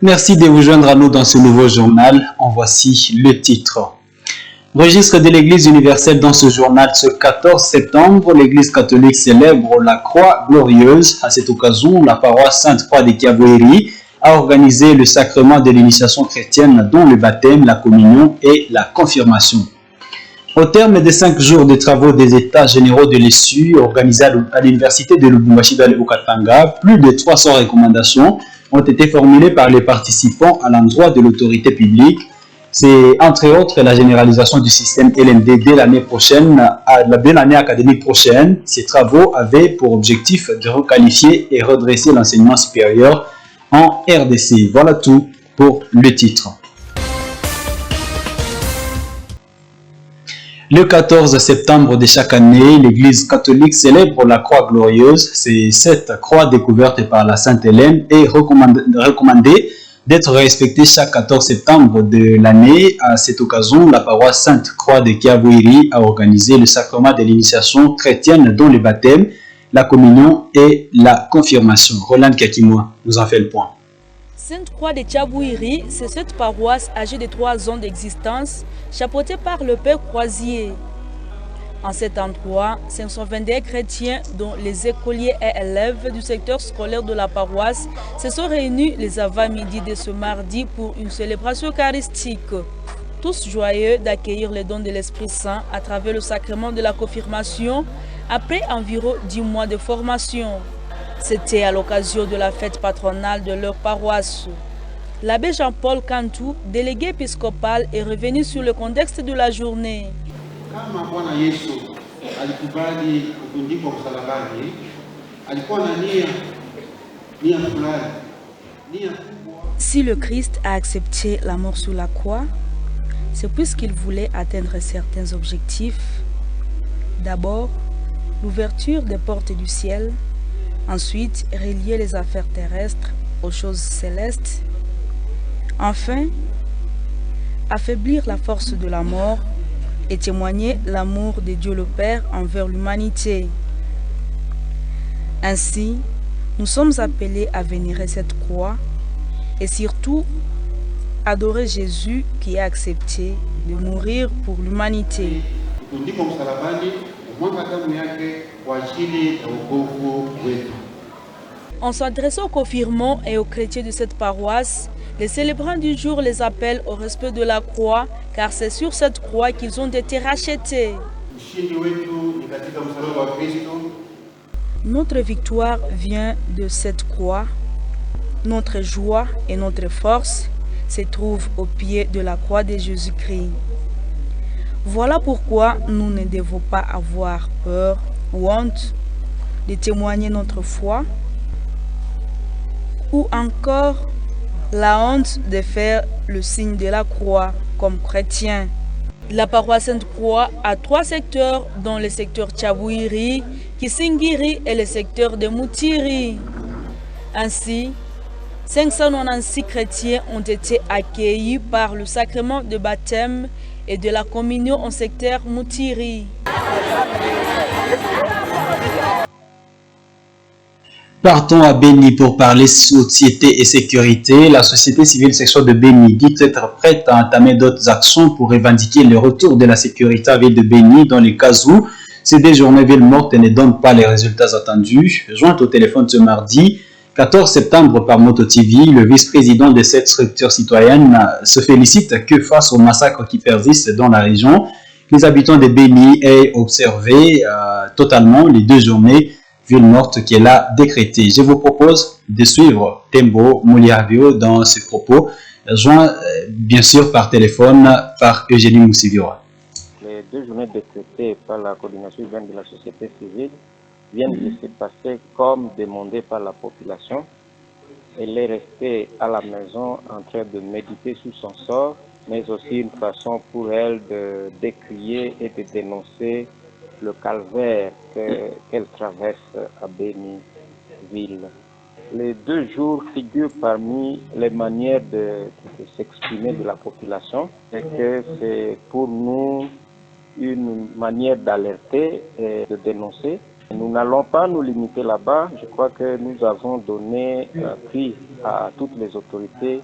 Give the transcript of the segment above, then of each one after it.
Merci de vous joindre à nous dans ce nouveau journal. En voici le titre. Registre de l'Église universelle dans ce journal. Ce 14 septembre, l'Église catholique célèbre la Croix glorieuse. À cette occasion, la paroisse Sainte-Croix de Kiavouiri a organisé le sacrement de l'initiation chrétienne, dont le baptême, la communion et la confirmation. Au terme de 5 jours de travaux des États généraux de l'ESU organisés à l'Université de Lubumbashi dans le Haut-Katanga, plus de 300 recommandations ont été formulées par les participants à l'endroit de l'autorité publique. C'est entre autres la généralisation du système LMD dès l'année prochaine, dès l'année académique prochaine. Ces travaux avaient pour objectif de requalifier et redresser l'enseignement supérieur en RDC. Voilà tout pour le titre. Le 14 septembre de chaque année, l'Église catholique célèbre la Croix glorieuse. C'est cette croix découverte par la Sainte Hélène et recommandée d'être respectée chaque 14 septembre de l'année. À cette occasion, la paroisse Sainte-Croix de Kiavouiri a organisé le sacrement de l'initiation chrétienne, dont le baptême, la communion et la confirmation. Roland Kakimoa nous en fait le point. Sainte-Croix de Kiavouiri, c'est cette paroisse âgée de 3 ans d'existence, chapeautée par le Père Croisier. En cet endroit, 521 chrétiens, dont les écoliers et élèves du secteur scolaire de la paroisse, se sont réunis les avant-midi de ce mardi pour une célébration eucharistique. Tous joyeux d'accueillir les dons de l'Esprit Saint à travers le sacrement de la confirmation après environ 10 mois de formation. C'était à l'occasion de la fête patronale de leur paroisse. L'abbé Jean-Paul Cantou, délégué épiscopal, est revenu sur le contexte de la journée. Kama Bwana Yesu alikubali kutundikwa msalabani, alikuwa na nia fulani, nia kubwa. Si le Christ a accepté la mort sur la croix, c'est puisqu'il voulait atteindre certains objectifs. D'abord, l'ouverture des portes du ciel, ensuite relier les affaires terrestres aux choses célestes, enfin, affaiblir la force de la mort et témoigner l'amour de Dieu le Père envers l'humanité. Ainsi, nous sommes appelés à vénérer cette croix et surtout adorer Jésus qui a accepté de mourir pour l'humanité. En s'adressant aux confirmants et aux chrétiens de cette paroisse, les célébrants du jour les appellent au respect de la croix, car c'est sur cette croix qu'ils ont été rachetés. Notre victoire vient de cette croix. Notre joie et notre force se trouvent au pied de la croix de Jésus-Christ. Voilà pourquoi nous ne devons pas avoir peur ou honte de témoigner notre foi, ou encore la honte de faire le signe de la croix comme chrétien. La paroisse Sainte-Croix a 3 secteurs, dont le secteur Kiavouiri, Kisingiri et le secteur de Moutiri. Ainsi, 596 chrétiens ont été accueillis par le sacrement de baptême et de la communion en secteur Moutiri. Partons à Béni pour parler société et sécurité. La société civile sexuelle de Béni dit être prête à entamer d'autres actions pour revendiquer le retour de la sécurité à ville de Béni dans les cas où ces déjournées villes mortes ne donnent pas les résultats attendus. Joint au téléphone ce mardi 14 septembre par Moto TV, le vice-président de cette structure citoyenne se félicite que face au massacre qui persiste dans la région, les habitants de Béni aient observé totalement les 2 journées ville morte qu'elle a décrétée. Je vous propose de suivre Tembo Mouliavio dans ses propos, joint bien sûr par téléphone par Eugénie Moussiviora. Les 2 journées décrétées par la coordination urbaine de la société civile viennent de se passer comme demandé par la population. Elle est restée à la maison en train de méditer sur son sort, mais aussi une façon pour elle de décrier et de dénoncer le calvaire qu'elle traverse à Béni-Ville. Les 2 jours figurent parmi les manières de s'exprimer de la population et que c'est pour nous une manière d'alerter et de dénoncer. Nous n'allons pas nous limiter là-bas. Je crois que nous avons donné un prix à toutes les autorités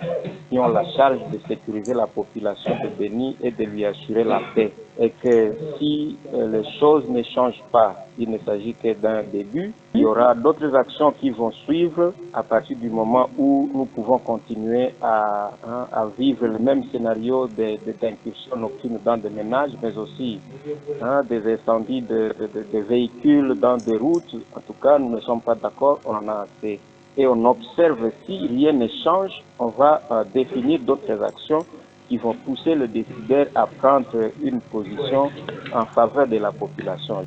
qui ont la charge de sécuriser la population de Béni et de lui assurer la paix. Et que si les choses ne changent pas, il ne s'agit que d'un début, il y aura d'autres actions qui vont suivre à partir du moment où nous pouvons continuer à vivre le même scénario d'incursion nocturne dans des ménages, mais aussi des incendies de véhicules dans des routes. En tout cas, nous ne sommes pas d'accord, on en a assez. Et on observe, si rien ne change, on va définir d'autres actions qui vont pousser le décideur à prendre une position en faveur de la population.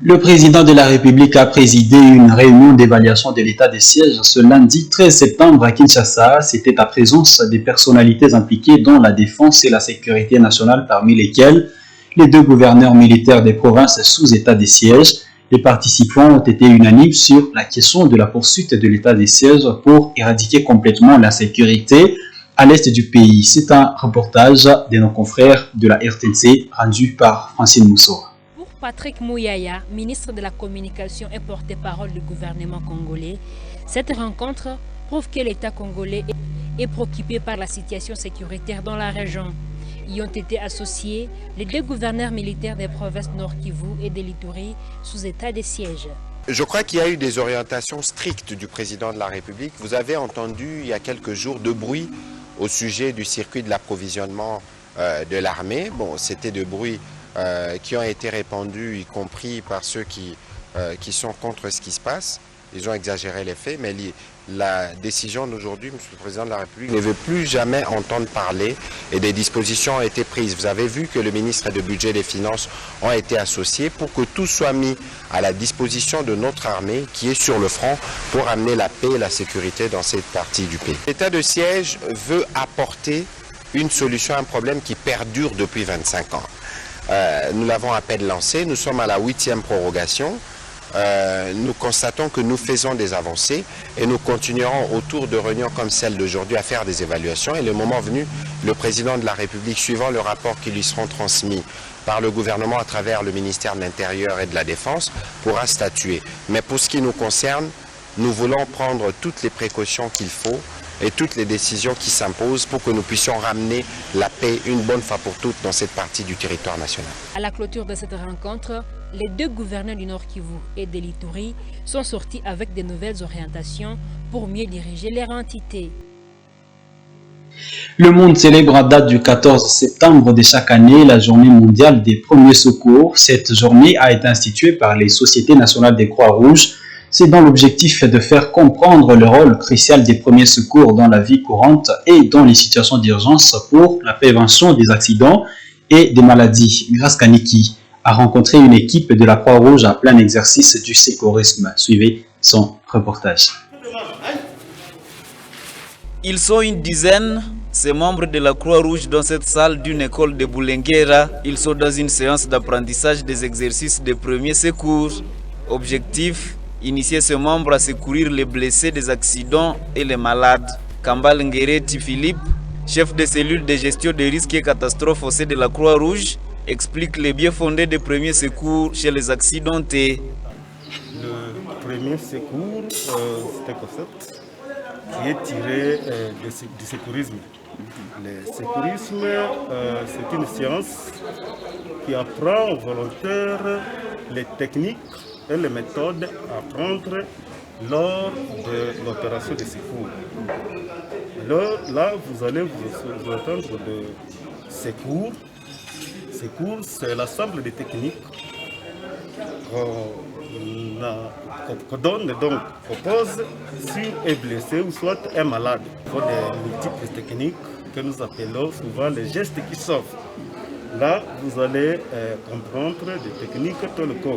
Le président de la République a présidé une réunion d'évaluation de l'état des sièges ce lundi 13 septembre à Kinshasa. C'était à présence des personnalités impliquées dans la défense et la sécurité nationale, parmi lesquelles les 2 gouverneurs militaires des provinces sous état des sièges. Les participants ont été unanimes sur la question de la poursuite de l'état des sièges pour éradiquer complètement l'insécurité à l'est du pays. C'est un reportage de nos confrères de la RTNC rendu par Francine Mousseau. Pour Patrick Mouyaya, ministre de la Communication et porte-parole du gouvernement congolais, cette rencontre prouve que l'État congolais est préoccupé par la situation sécuritaire dans la région. Y ont été associés les 2 gouverneurs militaires des provinces Nord Kivu et de l'Ituri sous état de siège. Je crois qu'il y a eu des orientations strictes du président de la République. Vous avez entendu il y a quelques jours de bruit au sujet du circuit de l'approvisionnement de l'armée. Bon, c'était de bruits qui ont été répandus, y compris par ceux qui sont contre ce qui se passe. Ils ont exagéré les faits, mais la décision d'aujourd'hui, M. le Président de la République ne veut plus jamais entendre parler et des dispositions ont été prises. Vous avez vu que le ministre du Budget et des Finances ont été associés pour que tout soit mis à la disposition de notre armée qui est sur le front pour amener la paix et la sécurité dans cette partie du pays. L'état de siège veut apporter une solution à un problème qui perdure depuis 25 ans. Nous l'avons à peine lancé, nous sommes à la 8e prorogation. Nous constatons que nous faisons des avancées et nous continuerons autour de réunions comme celle d'aujourd'hui à faire des évaluations et le moment venu, le président de la République, suivant le rapport qui lui seront transmis par le gouvernement à travers le ministère de l'Intérieur et de la Défense, pourra statuer. Mais pour ce qui nous concerne, nous voulons prendre toutes les précautions qu'il faut et toutes les décisions qui s'imposent pour que nous puissions ramener la paix une bonne fois pour toutes dans cette partie du territoire national. À la clôture de cette rencontre, les 2 gouverneurs du Nord Kivu et de l'Ituri sont sortis avec de nouvelles orientations pour mieux diriger leur entité. Le monde célèbre à date du 14 septembre de chaque année la journée mondiale des premiers secours. Cette journée a été instituée par les sociétés nationales des Croix-Rouges. C'est dans l'objectif de faire comprendre le rôle crucial des premiers secours dans la vie courante et dans les situations d'urgence pour la prévention des accidents et des maladies. Grâce Kaniki a rencontré une équipe de la Croix-Rouge à plein exercice du secourisme. Suivez son reportage. Ils sont une dizaine, ces membres de la Croix-Rouge dans cette salle d'une école de Boulenguera. Ils sont dans une séance d'apprentissage des exercices de premiers secours. Objectif, initier ces membres à secourir les blessés des accidents et les malades. Kambal Ngereti Philippe, chef de cellule de gestion des risques et catastrophes au sein de la Croix-Rouge, explique les biais fondés des premiers secours chez les accidentés. Le premier secours, c'est un concept qui est tiré du secourisme. Le secourisme, c'est une science qui apprend aux volontaires les techniques et les méthodes à prendre lors de l'opération de secours. Alors là, vous allez vous entendre de secours. Secours, c'est l'ensemble des techniques qu'on donne, donc propose sur un blessé ou soit un malade. Il faut des multiples techniques que nous appelons souvent les gestes qui sauvent. Là, vous allez comprendre des techniques telles que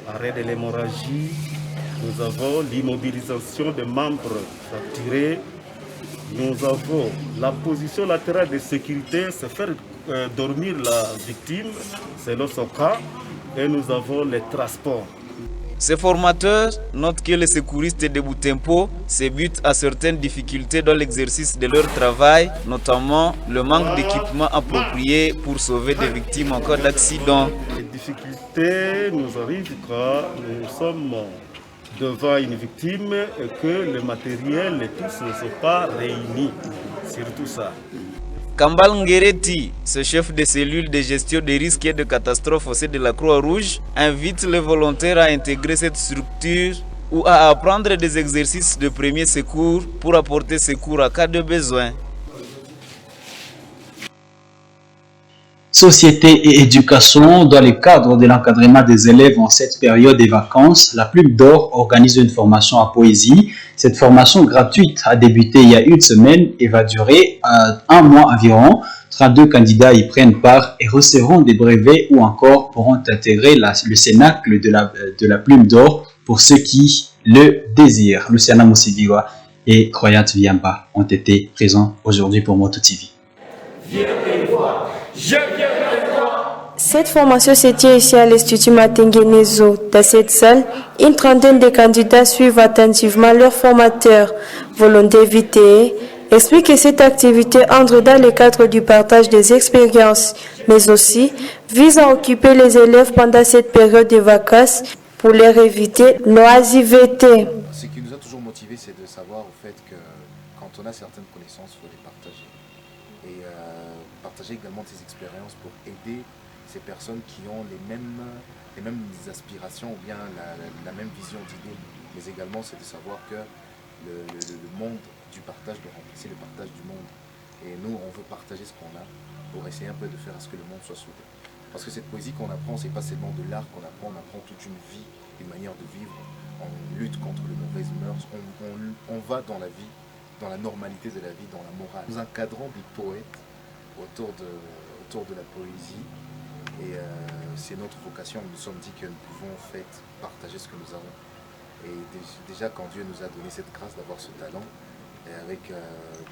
arrêt de l'hémorragie, nous avons l'immobilisation des membres fracturés, nous avons la position latérale de sécurité, c'est faire dormir la victime selon son cas, et nous avons les transports. Ces formateurs notent que les secouristes de Boutempo se butent à certaines difficultés dans l'exercice de leur travail, notamment le manque d'équipement approprié pour sauver des victimes en cas d'accident. Les difficultés nous arrivent quand nous sommes devant une victime et que le matériel et tout ne sont pas réunis. Surtout ça. Kambal Ngereti, ce chef de cellule de gestion des risques et de catastrophes au sein de la Croix-Rouge, invite les volontaires à intégrer cette structure ou à apprendre des exercices de premier secours pour apporter secours à cas de besoin. Société et éducation, dans le cadre de l'encadrement des élèves en cette période des vacances, la Plume d'Or organise une formation à poésie. Cette formation gratuite a débuté il y a une semaine et va durer un mois environ. 32 candidats y prennent part et recevront des brevets ou encore pourront intégrer le cénacle de la Plume d'Or pour ceux qui le désirent. Luciana Moussigiwa et Croyante Viamba ont été présents aujourd'hui pour Moto TV. Cette formation se tient ici à l'Institut Matengenezo. Dans cette salle, une trentaine de candidats suivent attentivement leurs formateurs. Volonté invitée explique que cette activité entre dans le cadre du partage des expériences, mais aussi vise à occuper les élèves pendant cette période de vacances pour leur éviter l'oisiveté. Ce qui nous a toujours motivés, c'est de savoir au fait que quand on a certaines connaissances, il faut les partager. Et partager également ces expériences pour aider ces personnes qui ont les mêmes aspirations ou bien la même vision d'idée. Mais également, c'est de savoir que le monde du partage doit remplacer le partage du monde. Et nous, on veut partager ce qu'on a pour essayer un peu de faire à ce que le monde soit soudé. Parce que cette poésie qu'on apprend, c'est pas seulement de l'art qu'on apprend, on apprend toute une vie, une manière de vivre. On lutte contre les mauvaises mœurs, on va dans la vie, dans la normalité de la vie, dans la morale. Nous encadrons des poètes autour de la poésie et c'est notre vocation. Nous nous sommes dit que nous pouvons en fait partager ce que nous avons. Et déjà quand Dieu nous a donné cette grâce d'avoir ce talent, et avec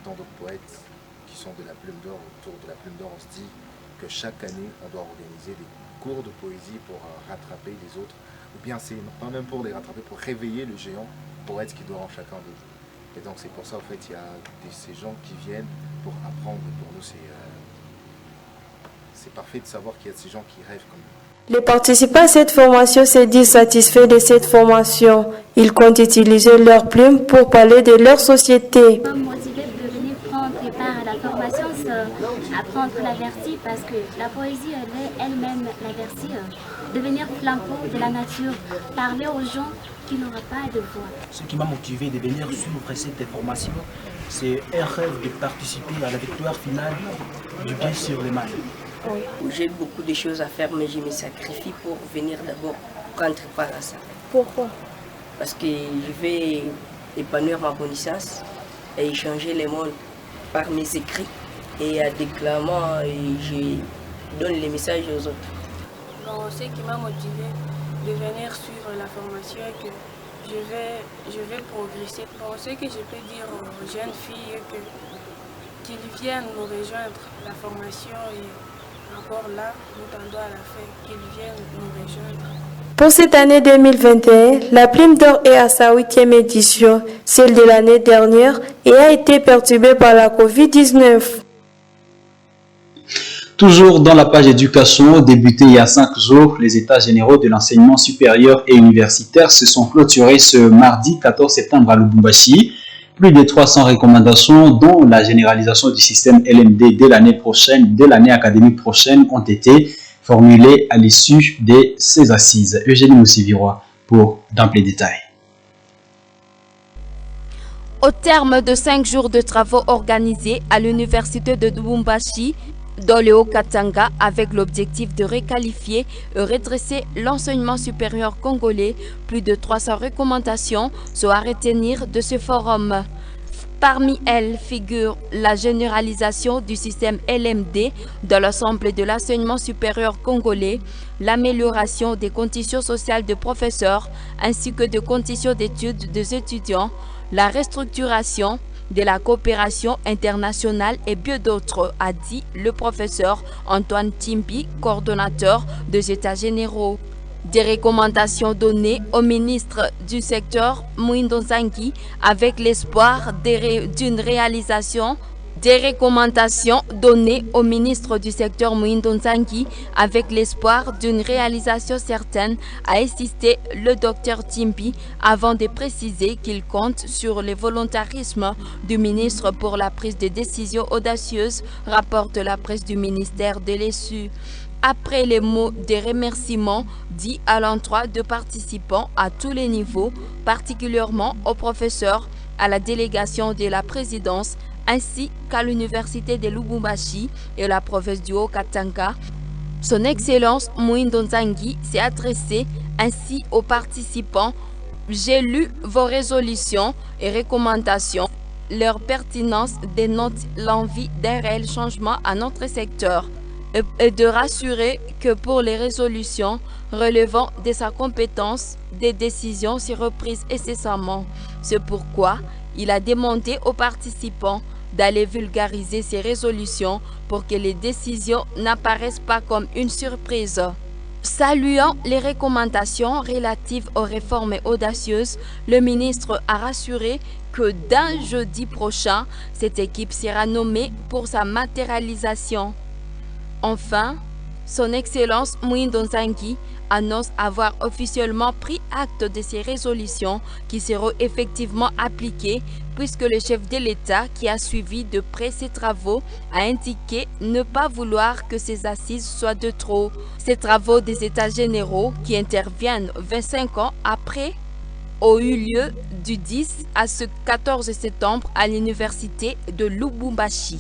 tant d'autres poètes qui sont de la Plume d'Or, autour de la Plume d'Or, on se dit que chaque année on doit organiser des cours de poésie pour rattraper les autres, ou bien c'est pas même pour les rattraper, pour réveiller le géant poète qui dort en chacun d'eux. Et donc c'est pour ça en fait il y a ces gens qui viennent pour apprendre. Pour nous c'est parfait de savoir qu'il y a ces gens qui rêvent comme nous. Les participants à cette formation se disent satisfaits de cette formation. Ils comptent utiliser leur plume pour parler de leur société. Motivé de venir prendre part à la formation, c'est apprendre la vertu parce que la poésie elle-même, la vertu, devenir flambeau de la nature, parler aux gens qui n'auraient pas de voix. Ce qui m'a motivé de venir suivre cette formation, c'est un rêve de participer à la victoire finale du bien sur le mal. Oui. J'ai beaucoup de choses à faire, mais je me sacrifie pour venir d'abord prendre part à ça. Pourquoi? Parce que je vais épanouir ma connaissance et échanger le monde par mes écrits. Et en déclamant, je donne les messages aux autres. Bon, ce qui m'a motivé de venir suivre la formation est que je vais progresser. Bon, ce que je peux dire aux jeunes filles est qu'ils viennent nous rejoindre la formation et encore là, nous tendons à la fin, qu'ils viennent nous rejoindre. Pour cette année 2021, la Plume d'Or est à sa 8e édition, celle de l'année dernière, et a été perturbée par la Covid-19. Toujours dans la page éducation, débuté il y a 5 jours, les états généraux de l'enseignement supérieur et universitaire se sont clôturés ce mardi 14 septembre à Lubumbashi. Plus de 300 recommandations, dont la généralisation du système LMD dès l'année académique prochaine, ont été formulées à l'issue de ces assises. Eugénie Moussivirois pour d'amples détails. Au terme de 5 jours de travaux organisés à l'université de Lubumbashi, dans le Haut-Katanga, avec l'objectif de requalifier et redresser l'enseignement supérieur congolais, plus de 300 recommandations sont à retenir de ce forum. Parmi elles figure la généralisation du système LMD dans l'ensemble de l'enseignement supérieur congolais, l'amélioration des conditions sociales des professeurs ainsi que des conditions d'études des étudiants, la restructuration de la coopération internationale et bien d'autres, a dit le professeur Antoine Timbi, coordonnateur des États généraux. Des recommandations données au ministre du secteur Mouindo Nzangi avec l'espoir d'une réalisation Des recommandations données au ministre du secteur Muindo Nzangi avec l'espoir d'une réalisation certaine, a insisté le docteur Timbi avant de préciser qu'il compte sur le volontarisme du ministre pour la prise de décisions audacieuses, rapporte la presse du ministère de l'ESU. Après les mots de remerciement dits à l'endroit de participants à tous les niveaux, particulièrement aux professeurs, à la délégation de la présidence, ainsi qu'à l'université de Lubumbashi et la province du Haut-Katanga, son Excellence Muindo Nzangi s'est adressé ainsi aux participants. J'ai lu vos résolutions et recommandations. Leur pertinence dénote l'envie d'un réel changement à notre secteur et de rassurer que pour les résolutions relevant de sa compétence, des décisions seront reprises incessamment. C'est pourquoi il a demandé aux participants d'aller vulgariser ces résolutions pour que les décisions n'apparaissent pas comme une surprise. Saluant les recommandations relatives aux réformes audacieuses, le ministre a rassuré que d'un jeudi prochain, cette équipe sera nommée pour sa matérialisation. Enfin, son Excellence Muindo Nzangi annonce avoir officiellement pris acte de ces résolutions qui seront effectivement appliquées puisque le chef de l'État qui a suivi de près ces travaux a indiqué ne pas vouloir que ces assises soient de trop. Ces travaux des États généraux qui interviennent 25 ans après ont eu lieu du 10 à ce 14 septembre à l'université de Lubumbashi.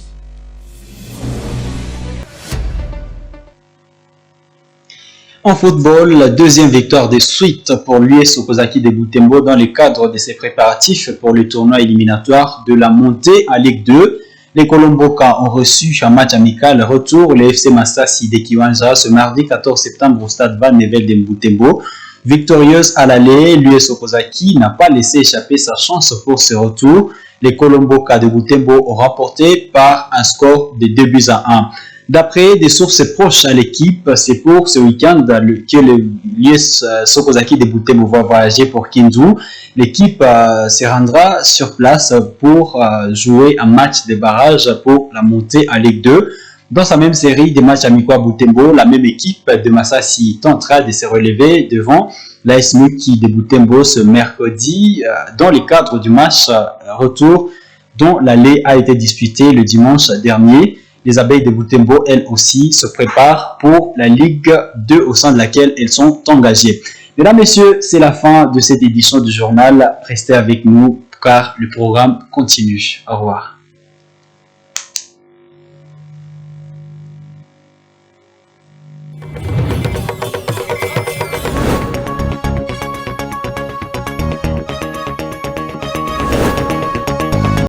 En football, la deuxième victoire de suite pour l'US Okazaki de Butembo dans le cadre de ses préparatifs pour le tournoi éliminatoire de la montée à Ligue 2. Les Colomboka ont reçu un match amical retour le FC Masasi de Kiwanja ce mardi 14 septembre au stade Van Nevel de Butembo. Victorieuse à l'aller, l'US Okazaki n'a pas laissé échapper sa chance pour ce retour. Les Colomboka de Butembo ont remporté par un score de 2-1. D'après des sources proches à l'équipe, c'est pour ce week-end que l'US Okazaki de Butembo va voyager pour Kindu. L'équipe se rendra sur place pour jouer un match de barrage pour la montée à Ligue 2. Dans sa même série de matchs amicaux à Butembo, la même équipe de Masasi tentera de se relever devant l'AS Muki de Butembo ce mercredi dans le cadre du match retour dont l'aller a été disputé le dimanche dernier. Les abeilles de Butembo, elles aussi, se préparent pour la Ligue 2 au sein de laquelle elles sont engagées. Mesdames, Messieurs, c'est la fin de cette édition du journal. Restez avec nous car le programme continue. Au revoir.